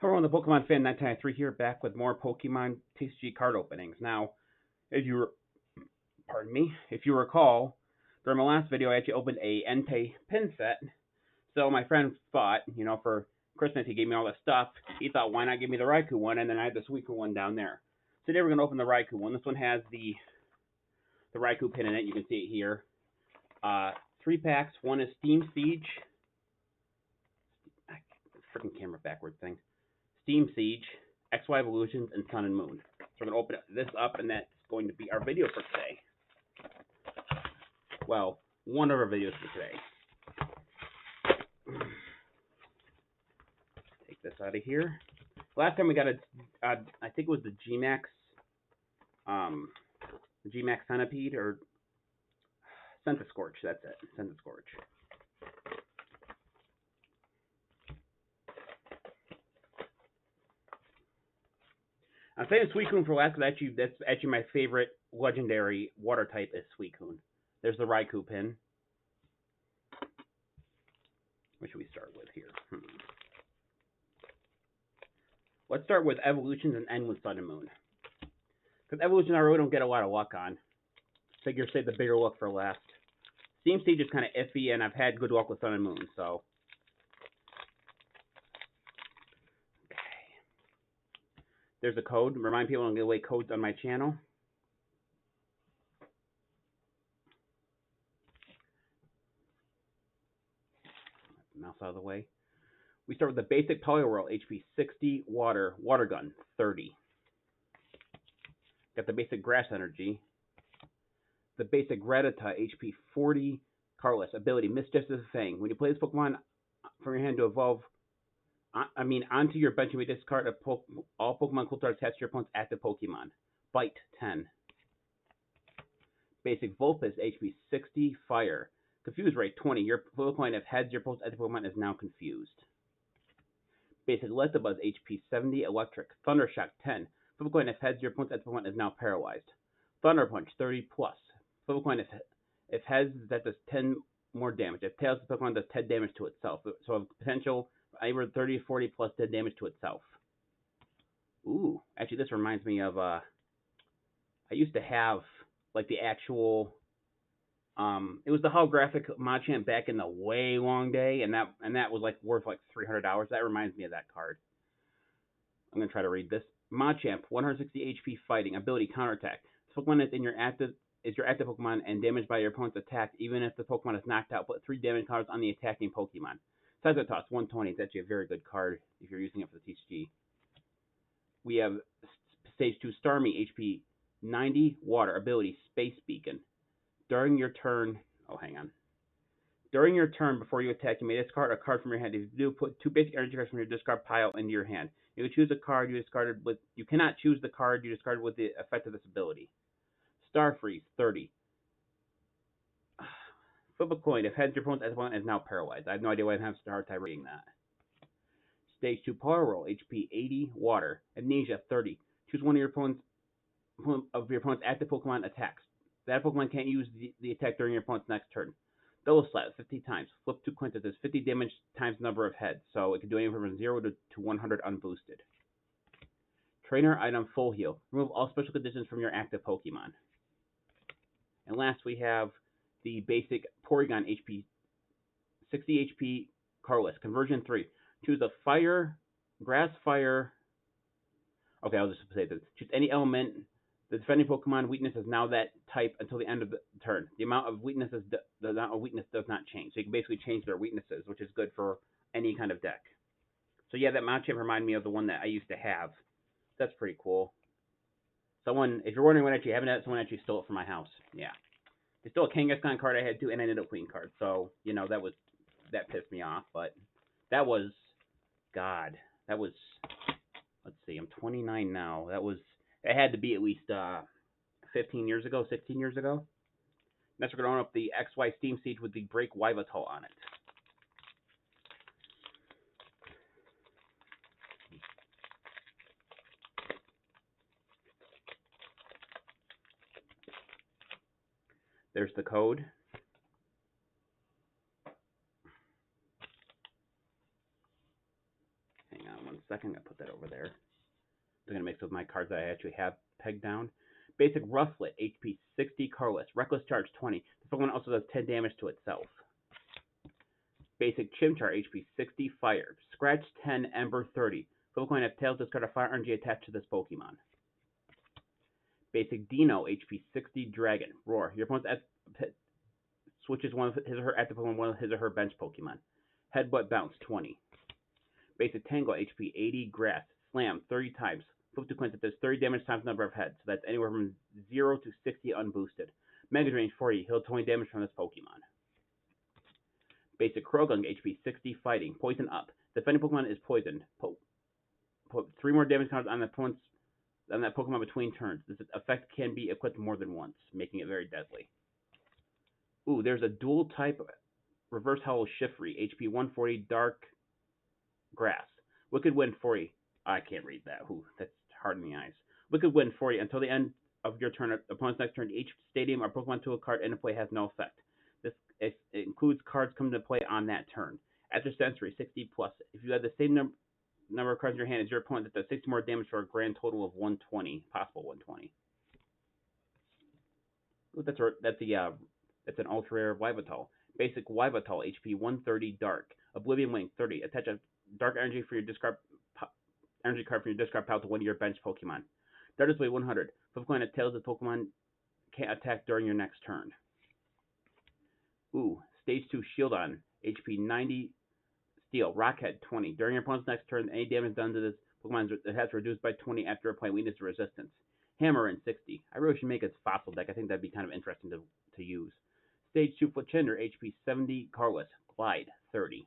Hello, the Pokemon fan 1993 here, back with more Pokemon TCG card openings. Now, if you, pardon me, if you recall, during my last video, I actually opened a Entei pin set. So my friend thought, for Christmas he gave me all this stuff. He thought, why not give me the Raikou one, and then I had the Suicune one down there. So today we're going to open the Raikou one. This one has the Raikou pin in it. You can see it here. 3 packs. One is Steam Siege. Freaking camera backward thing. Steam Siege, XY Evolutions, and Sun and Moon. So we're going to open this up, and that's going to be our video for today. Well, one of our videos for today. Take this out of here. Last time we got I think it was the G-Max Centipede, or Centiscorch, that's it, Centiscorch. I'm saying Suicune for last because that's actually my favorite legendary water type is Suicune. There's the Raikou pin. What should we start with here? Let's start with Evolutions and end with Sun and Moon. Because Evolution I really don't get a lot of luck on. Figure save the bigger luck for last. Steam Siege is kind of iffy, and I've had good luck with Sun and Moon, so. There's a code. Remind people to give away codes on my channel. Mouse out of the way. We start with the basic Poliwhirl, HP 60, Water Gun, 30. Got the basic Grass Energy. The basic Rattata, HP 40, Carless, ability, Mischievous Fang. When you play this Pokemon from your hand to evolve, onto your bench, you may discard all Pokemon cool cards attached to your opponent's active Pokemon. Bite, 10. Basic Vulpix, HP 60, Fire. Confuse rate, 20. Your Pokemon, if heads, your opponent's active Pokemon is now confused. Basic Electabuzz, HP 70, Electric. Thundershock, 10. Pokemon, if heads, your opponent's active Pokemon is now paralyzed. Thunder Punch, 30 plus. Pokemon, if heads, that does 10 more damage. If tails, the Pokemon does 10 damage to itself. So a potential either 30 or 40 plus dead damage to itself. Ooh, actually this reminds me of I used to have like the actual it was the holographic Machamp back in the way long day, and that was like worth like $300. That reminds me of that card. I'm gonna try to read this. Machamp, 160 HP fighting, ability counterattack. This Pokemon is your active Pokemon and damaged by your opponent's attack, even if the Pokemon is knocked out. Put 3 damage counters on the attacking Pokemon. Seismic Toss, 120. It's actually a very good card if you're using it for the TCG. We have Stage 2 Starmie, HP 90, Water, ability, Space Beacon. During your turn, During your turn, before you attack, you may discard a card from your hand. If you do, put 2 basic energy cards from your discard pile into your hand. You can choose a card you discarded with. You cannot choose the card you discarded with the effect of this ability. Star Freeze, 30. Flip a coin. If heads, your opponent's opponent is now paralyzed. I have no idea why I'm having a hard time reading that. Stage 2 Poliwhirl, HP 80, Water. Amnesia, 30. Choose one of your opponent's active Pokemon attacks. That Pokemon can't use the attack during your opponent's next turn. Double Slap, 50 times. Flip 2 coins. It does 50 damage times number of heads, so it can do anything from 0 to 100 unboosted. Trainer item, Full Heal. Remove all special conditions from your active Pokemon. And last we have the basic Porygon, HP 60 HP, Carless, conversion 3. Choose a fire, grass, fire. Okay, I'll just say this. Choose any element. The defending Pokemon weakness is now that type until the end of the turn. The amount of weakness does not change. So you can basically change their weaknesses, which is good for any kind of deck. So yeah, that Machamp reminded me of the one that I used to have. That's pretty cool. Someone, if you're wondering what actually happened to that, someone actually stole it from my house. Yeah. They stole a Kangaskhan card I had too, and I ended up Queen card. So, that pissed me off. But that was, let's see, I'm 29 now. It had to be at least 15 years ago, 16 years ago. Next, we're going to open up the XY Steam Siege with the Break Vibitol on it. There's the code. Hang on one second. I put that over there. I'm going to mix with my cards that I actually have pegged down. Basic Rufflet, HP 60, colorless. Reckless Charge 20. This Pokemon also does 10 damage to itself. Basic Chimchar, HP 60, fire. Scratch 10, Ember 30. Pokemon have tails, discard a fire energy attached to this Pokemon. Basic Dino, HP 60, dragon. Roar. Your opponent switches one of his or her active Pokemon, one of his or her bench Pokemon. Headbutt, bounce 20. Basic Tango, HP 80, grass. Slam 30 times. Flip 2 coins. It does 30 damage times the number of heads. So that's anywhere from 0 to 60 unboosted. Mega Drain 40. Heal 20 damage from this Pokemon. Basic Croagunk, HP 60, fighting. Poison up. Defending Pokemon is poisoned. Put 3 more damage counters on that Pokemon between turns. This effect can be equipped more than once, making it very deadly. Ooh, there's a dual type Reverse Hollow Shiftry, HP 140, dark grass. Wicked Wind 40. I can't read that. Ooh, that's hard in the eyes. Wicked Wind 40. Until the end of your turn, opponent's next turn, each stadium or Pokemon tool card in play has no effect. This it includes cards coming to play on that turn. After Sensory, 60 plus. If you have the same number of cards in your hand as your opponent, that does 60 more damage for a grand total of 120, possible 120. Ooh, that's an ultra rare Vibitol. Basic Vibitol, HP 130, dark. Oblivion Wing 30. Attach a dark energy for your discard energy card from your discard pile to one of your bench Pokemon. Dart Display 100. Pokemon that tails the Pokemon can't attack during your next turn. Ooh, Stage 2 Shieldon, HP 90, Steel, Rockhead 20. During your opponent's next turn, any damage done to this Pokemon has reduced by 20 after applying weakness or resistance. Hammer 60. I really should make a fossil deck. I think that'd be kind of interesting to use. Stage 2 Fletchinder, HP 70, Carless, Glide 30.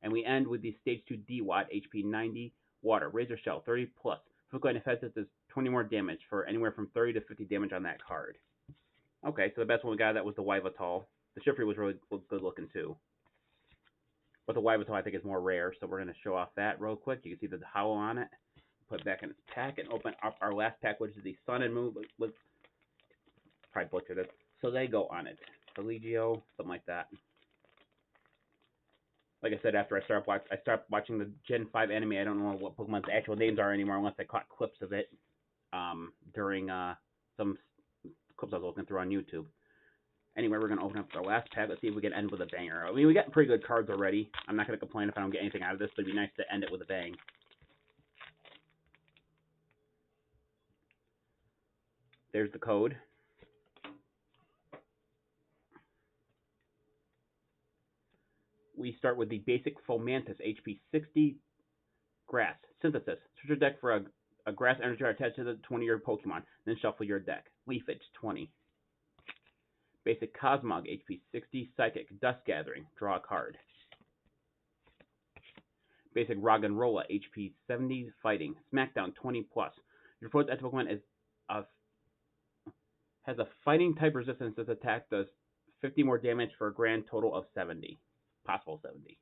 And we end with the Stage 2 D-Watt, HP 90, Water, Razor Shell 30 plus. Pokemon Defense does 20 more damage for anywhere from 30 to 50 damage on that card. Okay, so the best one we got that was the Vibitol. The Shiftry was really good looking too. But the Vibitol I think is more rare, so we're going to show off that real quick. You can see the hollow on it. Put it back in its pack and open up our last pack, which is the Sun and Moon with probably butchered it. So they go on it. Collegio, something like that. Like I said, after I start watching the Gen 5 anime, I don't know what Pokemon's actual names are anymore unless I caught clips of it during some clips I was looking through on YouTube. Anyway, we're going to open up our last pack. Let's see if we can end with a banger. I mean, we got pretty good cards already. I'm not going to complain if I don't get anything out of this, but it'd be nice to end it with a bang. There's the code. We start with the basic Fomantis, HP 60, Grass, Synthesis. Search your deck for a Grass energy card attached to the 20-year Pokemon, then shuffle your deck. Leafage, 20. Basic Cosmog, HP 60, Psychic, Dust Gathering. Draw a card. Basic Roggenrola, HP 70, Fighting. Smackdown, 20 plus. Your opponent's active Pokemon has a Fighting type resistance. This attack does 50 more damage for a grand total of 70. Possible 70.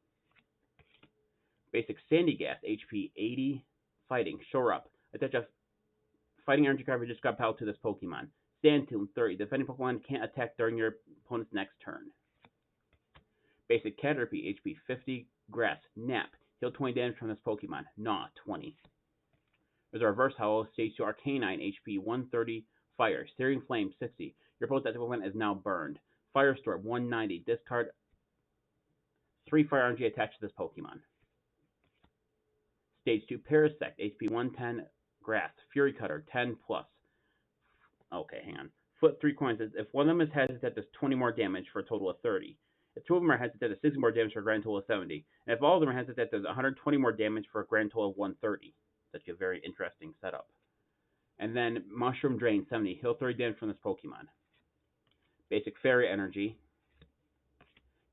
Basic Sandygas, HP 80, Fighting. Shore Up. Attach a Fighting energy card for your discard pile to this Pokemon. Sand Tomb 30. Defending Pokemon can't attack during your opponent's next turn. Basic Caterpie, HP 50, Grass, Nap. Heal 20 damage from this Pokemon. Gnaw 20. There's a Reverse Hollow, Stage 2 Arcanine, HP 130, Fire. Searing Flame 60. Your opponent's active Pokemon is now burned. Firestorm 190. Discard 3 Fire energy attached to this Pokemon. Stage 2 Parasect, HP 110, Grass. Fury Cutter 10 plus. Okay, hang on. Flip 3 coins. If one of them is heads, that does 20 more damage for a total of 30. If 2 of them are heads, that does 60 more damage for a grand total of 70. And if all of them are heads, that does 120 more damage for a grand total of 130. Such a very interesting setup. And then Mushroom Drain 70. Heal 30 damage from this Pokemon. Basic Fairy Energy.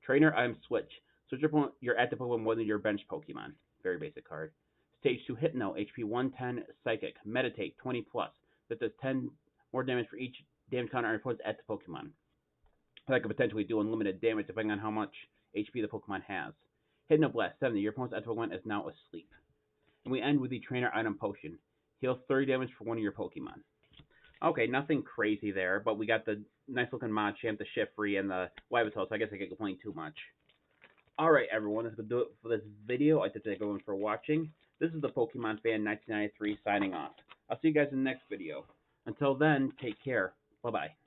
Trainer Item Switch. Switch your active Pokemon more than your bench Pokemon. Very basic card. Stage 2 Hypno, HP 110, Psychic. Meditate 20 plus. That does 10 more damage for each damage counter on your opponent's active Pokemon. That could potentially do unlimited damage depending on how much HP the Pokemon has. Hypnoblast 70. Your opponent's active Pokemon is now asleep. And we end with the Trainer Item Potion. Heal 30 damage for one of your Pokemon. Okay, nothing crazy there, but we got the nice looking Machamp, the Shiftry, and the Vibitol, so I guess I can't complain too much. Alright, everyone, that's going to do it for this video. I'd like to thank everyone for watching. This is the Pokemon Fan 1993 signing off. I'll see you guys in the next video. Until then, take care. Bye-bye.